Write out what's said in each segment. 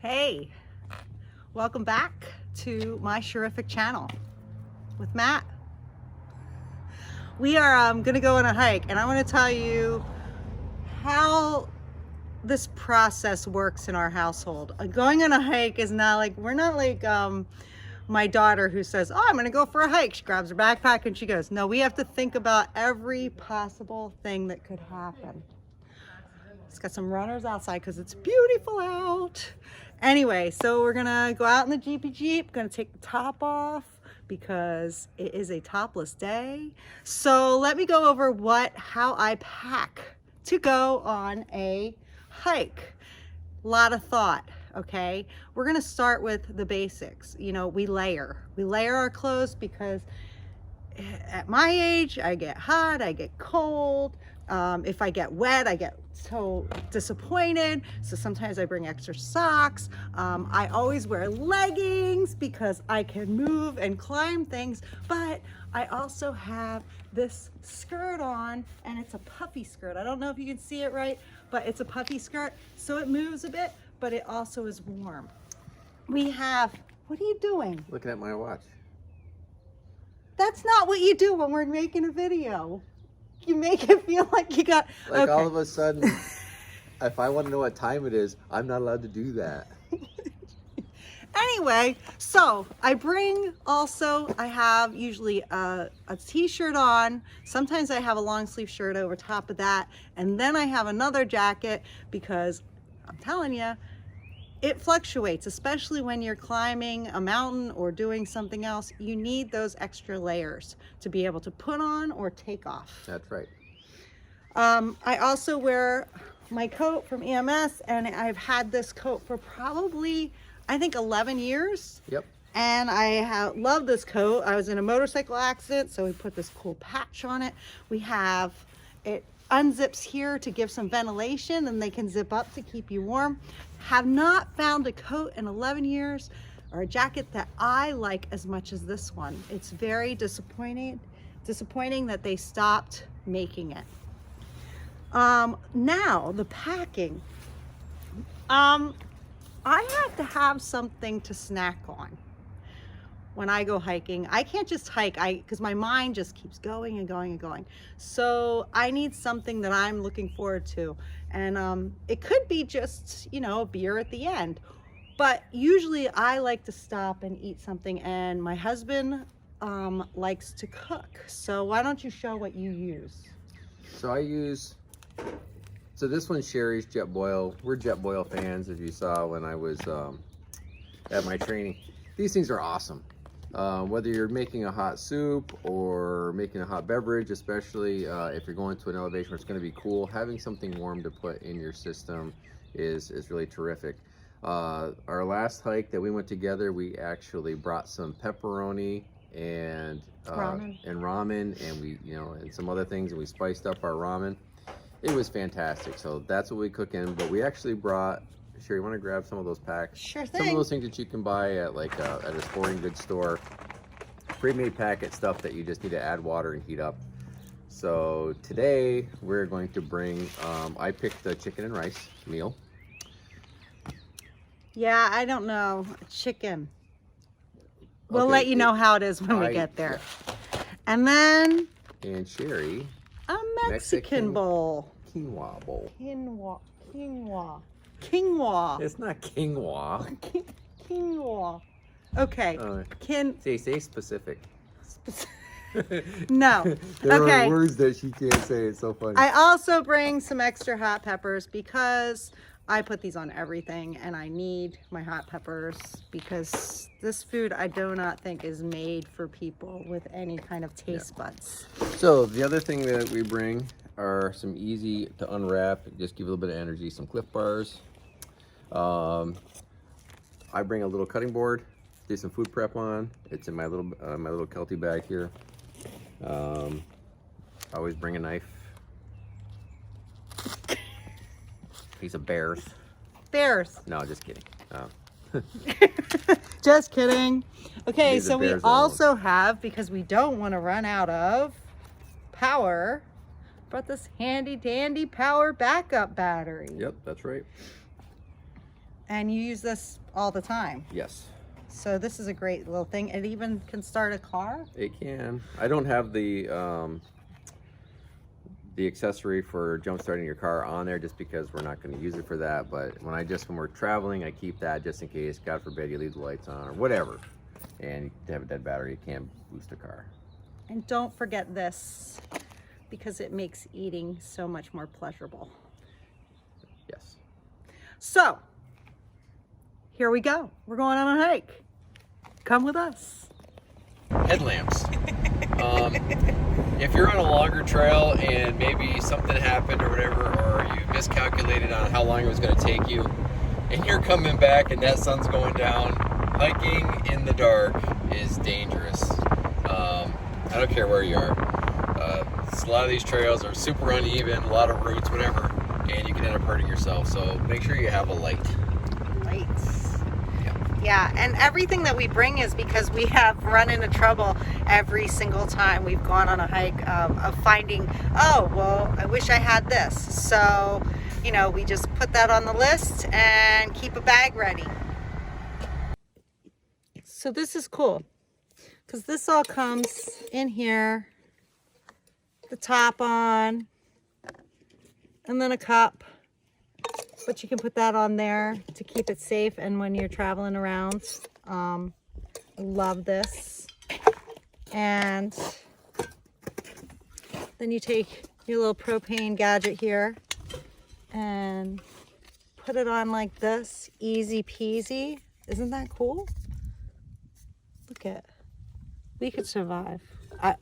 Hey, welcome back to my Sheriffic channel with Matt. We are gonna go on a hike, and I want to tell you how this process works in our household. Going on a hike is not like, we're not like my daughter who says, oh, I'm gonna go for a hike. She grabs her backpack and she goes. No, we have to think about every possible thing that could happen. It's got some runners outside because it's beautiful out. Anyway, so we're gonna go out in the Jeep, gonna take the top off because it is a topless day. So let me go over how I pack to go on a hike. A lot of thought, okay? We're gonna start with the basics. You know, we layer our clothes because at my age, I get hot, I get cold. If I get wet, I get so disappointed. So sometimes I bring extra socks. I always wear leggings because I can move and climb things, but I also have this skirt on, and it's a puffy skirt. I don't know if you can see it right, but it's a puffy skirt. So it moves a bit, but it also is warm. We have, what are you doing? Looking at my watch. That's not what you do when we're making a video. You make it feel like you got... Like okay. All of a sudden, if I want to know what time it is, I'm not allowed to do that. Anyway, so I have usually a t-shirt on. Sometimes I have a long sleeve shirt over top of that. And then I have another jacket because I'm telling you, it fluctuates, especially when you're climbing a mountain or doing something else. You need those extra layers to be able to put on or take off. That's right. I also wear my coat from EMS, and I've had this coat for probably, I think, 11 years. Yep. And I love this coat. I was in a motorcycle accident, so we put this cool patch on it. It unzips here to give some ventilation, and they can zip up to keep you warm. Have not found a coat in 11 years or a jacket that I like as much as this one. It's very disappointing that they stopped making it. Now the packing. I have to have something to snack on when I go hiking. I can't just hike because my mind just keeps going and going and going. So I need something that I'm looking forward to. And it could be just, a beer at the end. But usually I like to stop and eat something, and my husband likes to cook. So why don't you show what you use? So this one's Sherry's Jet Boil. We're Jet Boil fans, as you saw when I was at my training. These things are awesome. Whether you're making a hot soup or making a hot beverage, especially if you're going to an elevation where it's going to be cool, having something warm to put in your system is really terrific. Our last hike that we went together, we actually brought some pepperoni and ramen, and we and some other things, and we spiced up our ramen. It was fantastic. So that's what we cook in. But we actually brought, Sherry, you want to grab some of those packs? Sure thing. Some of those things that you can buy at at a sporting goods store. Pre-made packet stuff that you just need to add water and heat up. So today we're going to bring, I picked the chicken and rice meal. Yeah, I don't know. Chicken. We'll let you know how it is when we get there. Yeah. And then... And Sherry... A Mexican bowl. Quinoa bowl. Quinoa. It's not quinoa. Quinoa. Okay. Say specific. No. There okay. are words that she can't say. It's so funny. I also bring some extra hot peppers because I put these on everything, and I need my hot peppers because this food I do not think is made for people with any kind of taste buds. So the other thing that we bring are some easy to unwrap, just give a little bit of energy, some Cliff Bars. I bring a little cutting board, do some food prep on. It's in my little Kelty bag here. I always bring a knife. Piece of bears. Bears. No, just kidding. Just kidding. Okay, so we bears also have, because we don't want to run out of power, brought this handy dandy power backup battery. Yep, that's right. And you use this all the time. Yes. So this is a great little thing. It even can start a car. It can. I don't have the accessory for jump starting your car on there just because we're not going to use it for that. But when we're traveling, I keep that just in case, God forbid, you leave the lights on or whatever. And to have a dead battery, it can boost a car. And don't forget this, because it makes eating so much more pleasurable. Yes. So, here we go. We're going on a hike. Come with us. Headlamps. If you're on a longer trail and maybe something happened or whatever, or you miscalculated on how long it was going to take you, and you're coming back and that sun's going down, hiking in the dark is dangerous. I don't care where you are. A lot of these trails are super uneven, a lot of roots, whatever, and you can end up hurting yourself. So make sure you have a light. Lights. Yeah, and everything that we bring is because we have run into trouble every single time we've gone on a hike of finding, oh, well, I wish I had this. So, you know, we just put that on the list and keep a bag ready. So this is cool because this all comes in here, the top on, and then a cup. But you can put that on there to keep it safe and when you're traveling around. Love this. And then you take your little propane gadget here and put it on like this. Easy peasy. Isn't that cool? Look at, we could survive.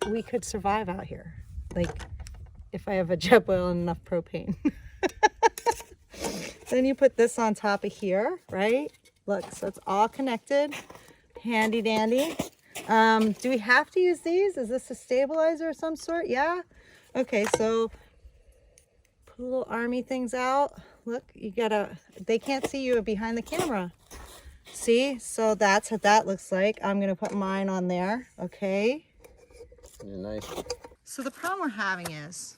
We could survive out here. Like if I have a jet oil and enough propane. Then you put this on top of here, right? Look, so it's all connected. Handy dandy. Do we have to use these? Is this a stabilizer of some sort? Yeah? Okay, so put little army things out. Look, you gotta, they can't see you behind the camera. See? So that's what that looks like. I'm gonna put mine on there, okay? Yeah, nice. So the problem we're having is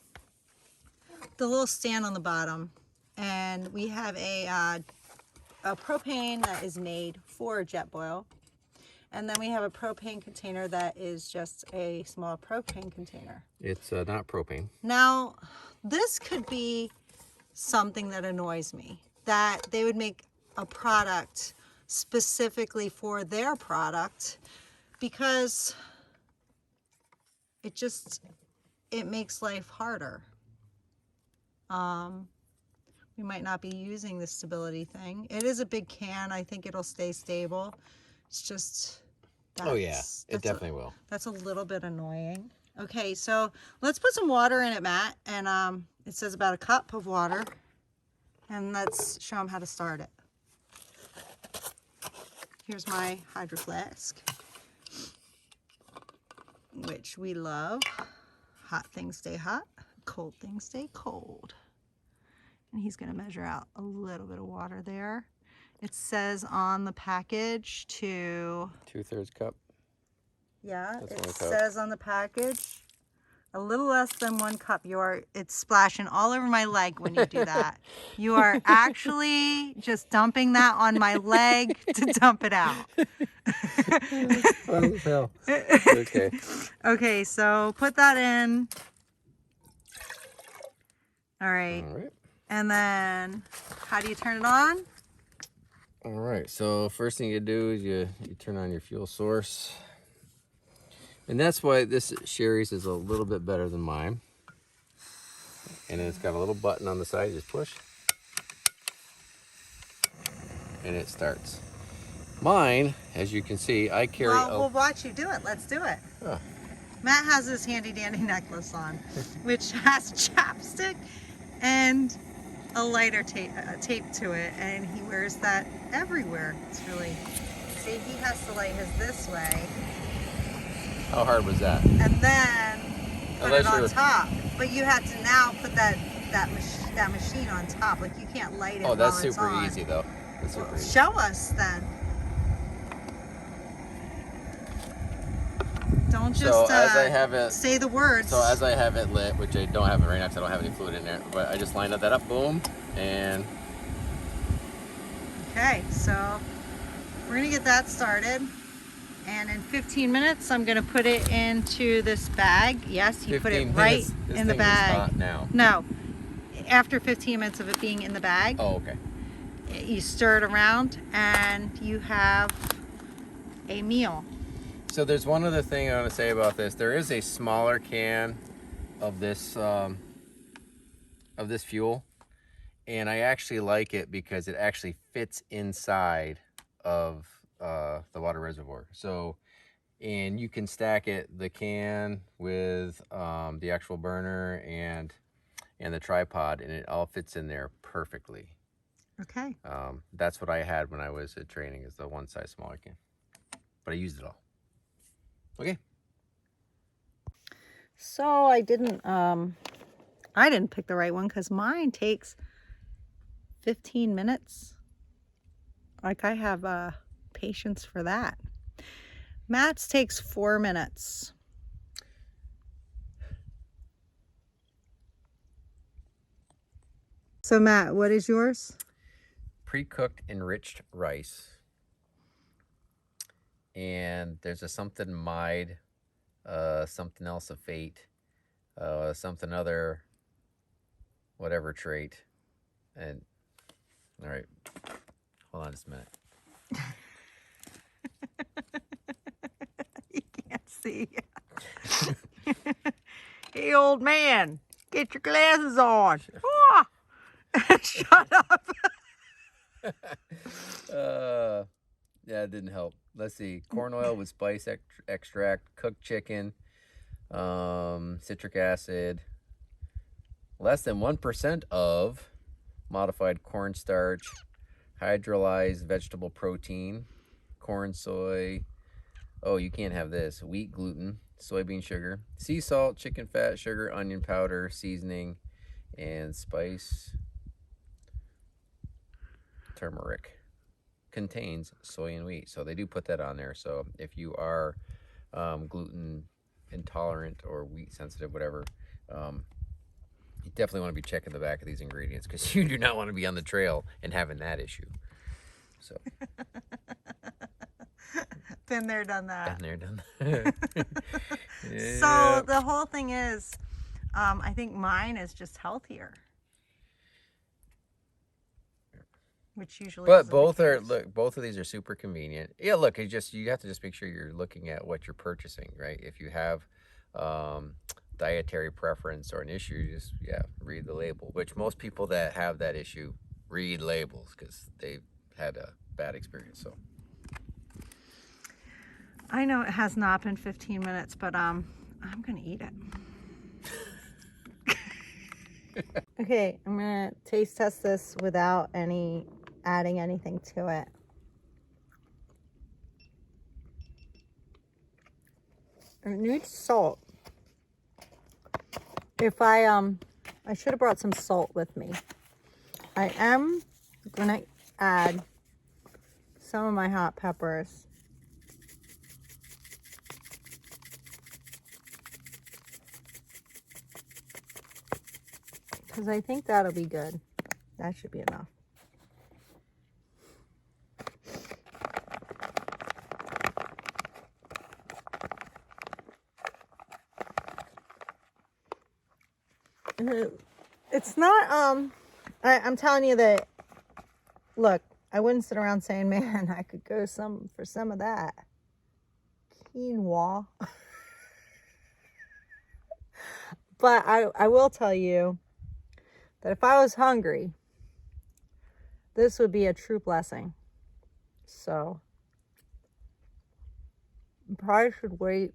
the little stand on the bottom. And we have a propane that is made for jet boil. And then we have a propane container that is just a small propane container. It's not propane. Now, this could be something that annoys me, that they would make a product specifically for their product because it makes life harder. We might not be using the stability thing. It is a big can. I think it'll stay stable. It's just... Oh yeah, it definitely will. That's a little bit annoying. Okay, so let's put some water in it, Matt. And it says about a cup of water. And let's show them how to start it. Here's my hydro flask, which we love. Hot things stay hot, cold things stay cold. And he's going to measure out a little bit of water there. It says on the package to... 2/3 cup. Yeah, That's it 1 cup. says on the package a little less than 1 cup. It's splashing all over my leg when you do that. You are actually just dumping that on my leg to dump it out. Fun as hell. Okay. Okay, so put that in. All right. All right. And then, how do you turn it on? All right, so first thing you do is you turn on your fuel source. And that's why this Sherry's is a little bit better than mine. And then it's got a little button on the side, you just push. And it starts. Mine, as you can see, I carry Well, we'll watch you do it. Let's do it. Oh. Matt has this handy dandy necklace on, which has chapstick and a lighter tape to it, and he wears that everywhere. It's really, see, he has to light his this way. How hard was that? And then put Unless it on you're... top. But you have to now put that machine on top. Like you can't light it. Oh, that's while it's super on. easy though. That's super Well, easy. show us then. Don't just So as I have it, say the words. so as I have it lit, which I don't have it right now because I don't have any fluid in there, but I just lined up that up, boom, and Okay, so we're gonna get that started. And in 15 minutes, I'm gonna put it into this bag. Yes, you put it 15 right minutes. This in the thing is bag. hot now. No, after 15 minutes of it being in the bag, Oh, okay. you stir it around and you have a meal. So there's one other thing I want to say about this. There is a smaller can of this fuel, and I actually like it because it actually fits inside of the water reservoir. So, and you can stack it, the can with the actual burner and the tripod, and it all fits in there perfectly. Okay. That's what I had when I was at training, is the one size smaller can, but I used it all. Okay. So I didn't pick the right one because mine takes 15 minutes. Like, I have patience for that. Matt's takes 4 minutes. So Matt, what is yours? Pre-cooked enriched rice. And there's a something mide, something else of fate, something other, whatever trait. And all right, hold on just a minute. You can't see. Hey, old man, get your glasses on. Ah! Shut up. Yeah, it didn't help. Let's see. Corn oil with spice extract, cooked chicken, citric acid, less than 1% of modified cornstarch, hydrolyzed vegetable protein, corn, soy. Oh, you can't have this. Wheat gluten, soybean sugar, sea salt, chicken fat, sugar, onion powder, seasoning, and spice. Turmeric. Contains soy and wheat. So they do put that on there. So if you are gluten intolerant or wheat sensitive, whatever, you definitely want to be checking the back of these ingredients, because you do not want to be on the trail and having that issue. So Been there, done that. been there, done that. So the whole thing is, I think mine is just healthier. Which usually But isn't both the are, case. look, both of these are super convenient. Yeah, look, you have to just make sure you're looking at what you're purchasing, right? If you have dietary preference or an issue, just read the label. Which most people that have that issue read labels because they've had a bad experience. So I know it has not been 15 minutes, but I'm gonna eat it. Okay, I'm gonna taste test this without adding anything to it. It needs salt. If I should have brought some salt with me. I am gonna add some of my hot peppers. Because I think that'll be good. That should be enough. It's not, I'm telling you that, look, I wouldn't sit around saying, man, I could go for some of that quinoa. But I will tell you that if I was hungry, this would be a true blessing. So I probably should wait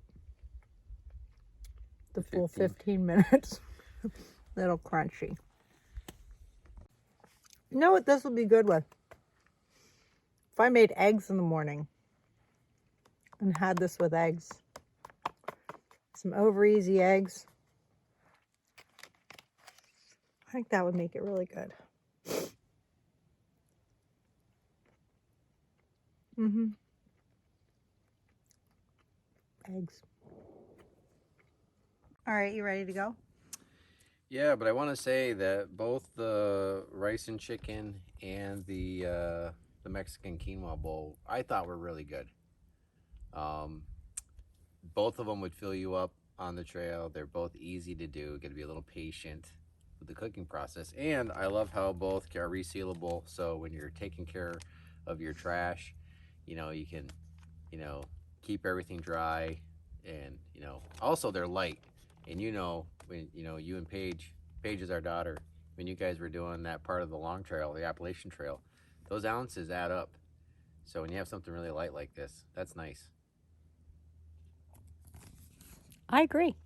the full 15 minutes. Little crunchy. You know what this would be good with? If I made eggs in the morning and had this with eggs. Some over easy eggs. I think that would make it really good. Eggs. All right, you ready to go? yeah, but I want to say that both the rice and chicken and the the Mexican quinoa bowl, I thought were really good. Um, Both of them would fill you up on the trail. They're both easy to do. Got to be a little patient with the cooking process. And I love how both are resealable. So when you're taking care of your trash, you can, keep everything dry. And, also they're light. And when, you and Paige is our daughter, when you guys were doing that part of the long trail, the Appalachian Trail, those ounces add up. So when you have something really light like this, that's nice. I agree.